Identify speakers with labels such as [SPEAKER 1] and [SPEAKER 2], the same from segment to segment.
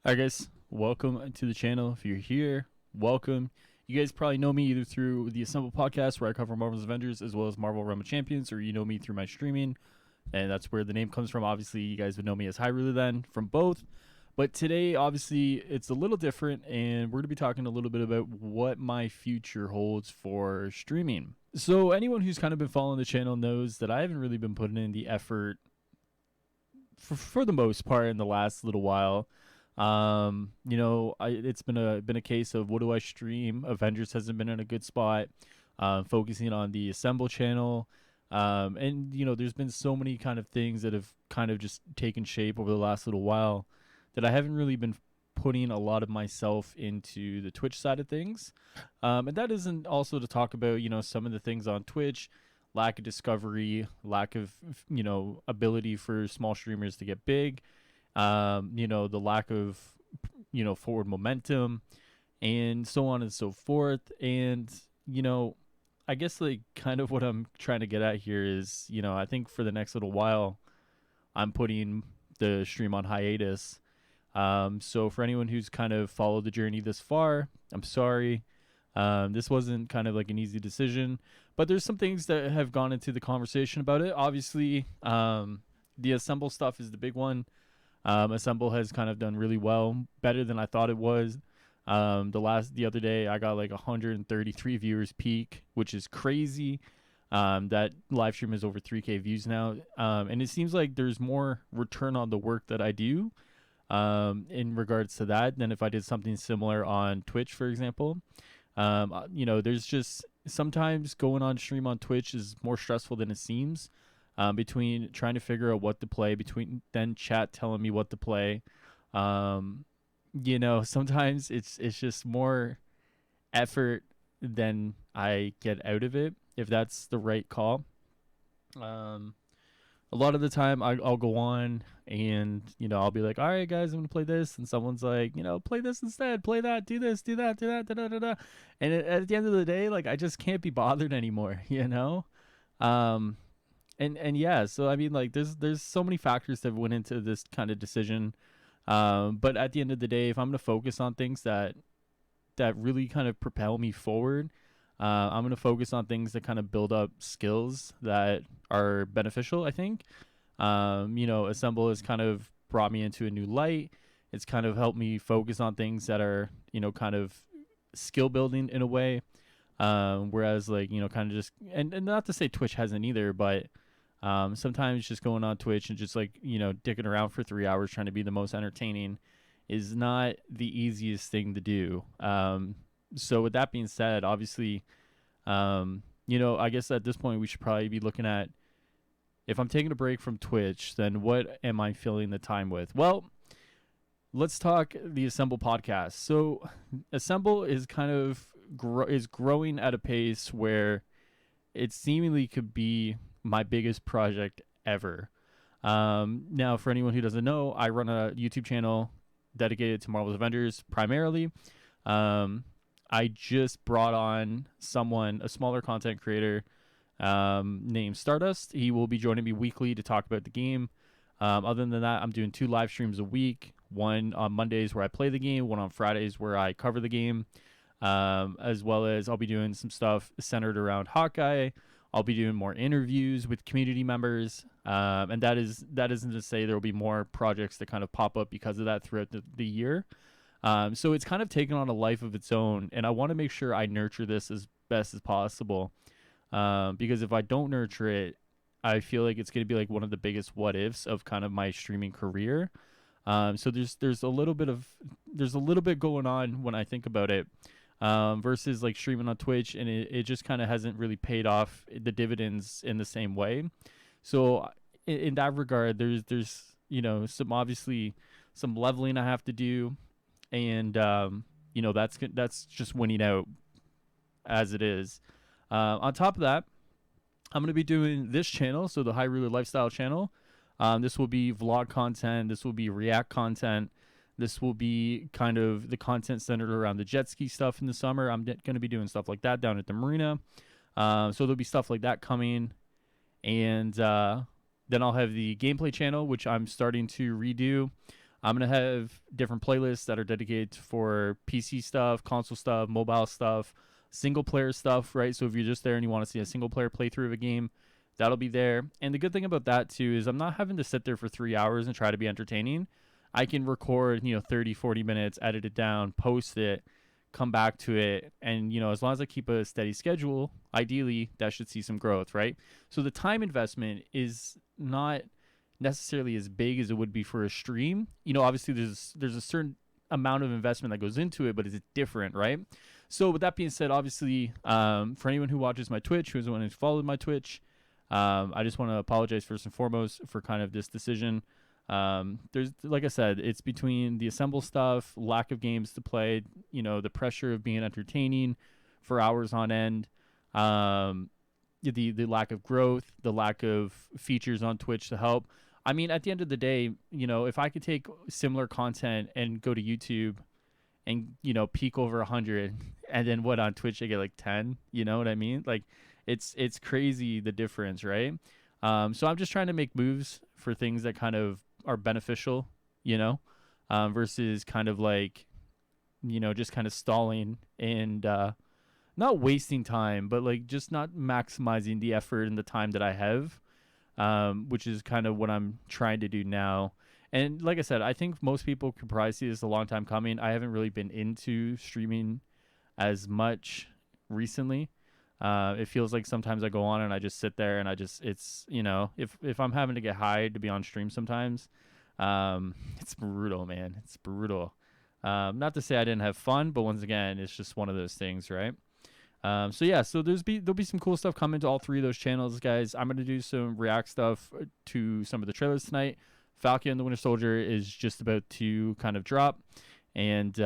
[SPEAKER 1] Alright guys, welcome to the channel. If you're here, welcome. You guys probably know me either through the Assemble podcast where I cover Marvel's Avengers as well as Marvel Realm of Champions, or you know me through my streaming, and that's where the name comes from. Obviously, you guys would know me as High Ruler then from both. But today, obviously, it's a little different, and we're going to be talking a little bit about what my future holds for streaming. So anyone who's kind of been following the channel knows that I haven't really been putting in the effort for the most part in the last little while. It's been a case of what do I stream? Avengers hasn't been in a good spot. Focusing on the Assemble channel. And there's been so many kind of things that have kind of just taken shape over the last little while that I haven't really been putting a lot of myself into the Twitch side of things. And that isn't also to talk about, some of the things on Twitch, lack of discovery, lack of, ability for small streamers to get big. The lack of, forward momentum and so on and so forth. And, I guess like kind of what I'm trying to get at here is, I think for the next little while, I'm putting the stream on hiatus. So for anyone who's kind of followed the journey this far, I'm sorry. This wasn't kind of like an easy decision, but there's some things that have gone into the conversation about it. Obviously, the Assemble stuff is the big one. Assemble has kind of done really well, better than I thought it was. The other day I got like 133 viewers peak, which is crazy. That live stream is over 3K views now. And it seems like there's more return on the work that I do, in regards to that than if I did something similar on Twitch, for example. There's just sometimes going on stream on Twitch is more stressful than it seems. Between trying to figure out what to play, between then chat telling me what to play. Sometimes it's just more effort than I get out of it, if that's the right call. A lot of the time I'll go on and, I'll be like, all right, guys, I'm going to play this. And someone's like, play this instead, play that, do this, do that, do that, da, da, da, da. And at the end of the day, like, I just can't be bothered anymore, And yeah, so I mean, like, there's so many factors that went into this kind of decision. But at the end of the day, if I'm gonna focus on things that really kind of propel me forward, I'm gonna focus on things that kind of build up skills that are beneficial, I think. Assemble has kind of brought me into a new light. It's kind of helped me focus on things that are, kind of skill building in a way. Whereas like, kind of just, and not to say Twitch hasn't either, but sometimes just going on Twitch and just like, dicking around for 3 hours trying to be the most entertaining is not the easiest thing to do. So with that being said, obviously, I guess at this point we should probably be looking at, if I'm taking a break from Twitch, then what am I filling the time with? Well, let's talk the Assemble podcast. So Assemble is kind of growing at a pace where it seemingly could be my biggest project ever. Now, for anyone who doesn't know, I run a YouTube channel dedicated to Marvel's Avengers primarily. I just brought on a smaller content creator named Stardust. He will be joining me weekly to talk about the game. Other than that, I'm doing 2 live streams a week. One on Mondays where I play the game, one on Fridays where I cover the game. As well as I'll be doing some stuff centered around Hawkeye. I'll be doing more interviews with community members. And that isn't to say there will be more projects that kind of pop up because of that throughout the year. So it's kind of taken on a life of its own, and I want to make sure I nurture this as best as possible. Because if I don't nurture it, I feel like it's going to be like one of the biggest what ifs of kind of my streaming career. So there's a little bit going on when I think about it, versus like streaming on Twitch, and it just kind of hasn't really paid off the dividends in the same way. So in that regard, there's some leveling I have to do, and that's just winning out as it is. On top of that, I'm going to be doing this channel, so the High Ruler Lifestyle channel. This will be vlog content. This will be react content. This will be kind of the content centered around the jet ski stuff in the summer. I'm going to be doing stuff like that down at the marina. So there'll be stuff like that coming. And then I'll have the gameplay channel, which I'm starting to redo. I'm going to have different playlists that are dedicated for PC stuff, console stuff, mobile stuff, single player stuff, right? So if you're just there and you want to see a single player playthrough of a game, that'll be there. And the good thing about that too is I'm not having to sit there for 3 hours and try to be entertaining. I can record, 30, 40 minutes, edit it down, post it, come back to it. And, as long as I keep a steady schedule, ideally that should see some growth, right? So the time investment is not necessarily as big as it would be for a stream. Obviously there's a certain amount of investment that goes into it, but it's different, right? So with that being said, obviously, for anyone who watches my Twitch, who's the one who's followed my Twitch, I just want to apologize first and foremost for kind of this decision. There's, like I said, it's between the assemble stuff, lack of games to play, the pressure of being entertaining for hours on end, the lack of growth, the lack of features on Twitch to help. I mean, at the end of the day, if I could take similar content and go to YouTube and, peak over 100 and then what on Twitch I get like 10, you know what I mean? Like it's crazy the difference, right? So I'm just trying to make moves for things that kind of are beneficial, versus kind of like, just kind of stalling and not wasting time, but like just not maximizing the effort and the time that I have, which is kind of what I'm trying to do now. And like I said, I think most people could probably see this a long time coming. I haven't really been into streaming as much recently. It feels like sometimes I go on and I just sit there and it's, if I'm having to get high to be on stream sometimes, it's brutal, man. It's brutal. Not to say I didn't have fun, but once again, it's just one of those things, right? So yeah, so there'll be some cool stuff coming to all three of those channels, guys. I'm gonna do some react stuff to some of the trailers tonight. Falcon and the Winter Soldier is just about to kind of drop, and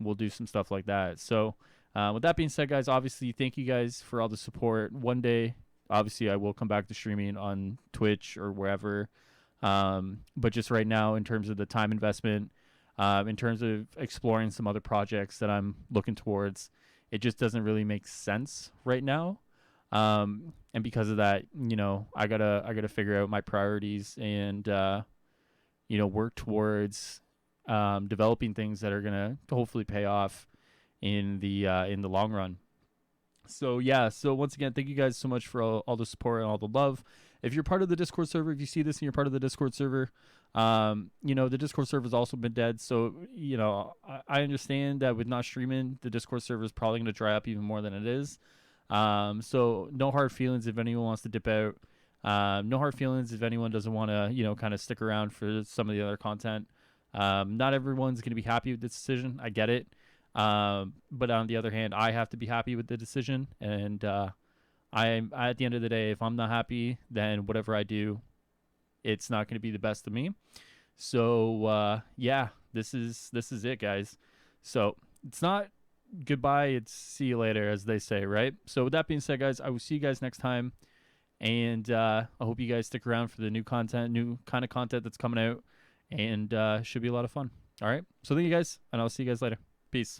[SPEAKER 1] we'll do some stuff like that. So with that being said, guys, obviously thank you guys for all the support. One day, obviously, I will come back to streaming on Twitch or wherever. But just right now, in terms of the time investment, in terms of exploring some other projects that I'm looking towards, it just doesn't really make sense right now. And because of that, I gotta figure out my priorities and work towards developing things that are gonna hopefully pay off in the long run. So yeah, so once again, thank you guys so much for all the support and all the love. If you're part of the Discord server, if you see this and you're part of the Discord server, the Discord server has also been dead. So, I understand that with not streaming, the Discord server is probably going to dry up even more than it is. So no hard feelings if anyone wants to dip out. No hard feelings if anyone doesn't want to, kind of stick around for some of the other content. Not everyone's going to be happy with this decision. I get it. But on the other hand, I have to be happy with the decision. And I'm at the end of the day, if I'm not happy, then whatever I do, it's not going to be the best of me. So yeah, this is it, guys. So it's not goodbye, it's see you later, as they say, right? So with that being said, guys, I will see you guys next time, and I hope you guys stick around for the new content, new kind of content that's coming out, and should be a lot of fun. All right, so thank you guys, and I'll see you guys later. Peace.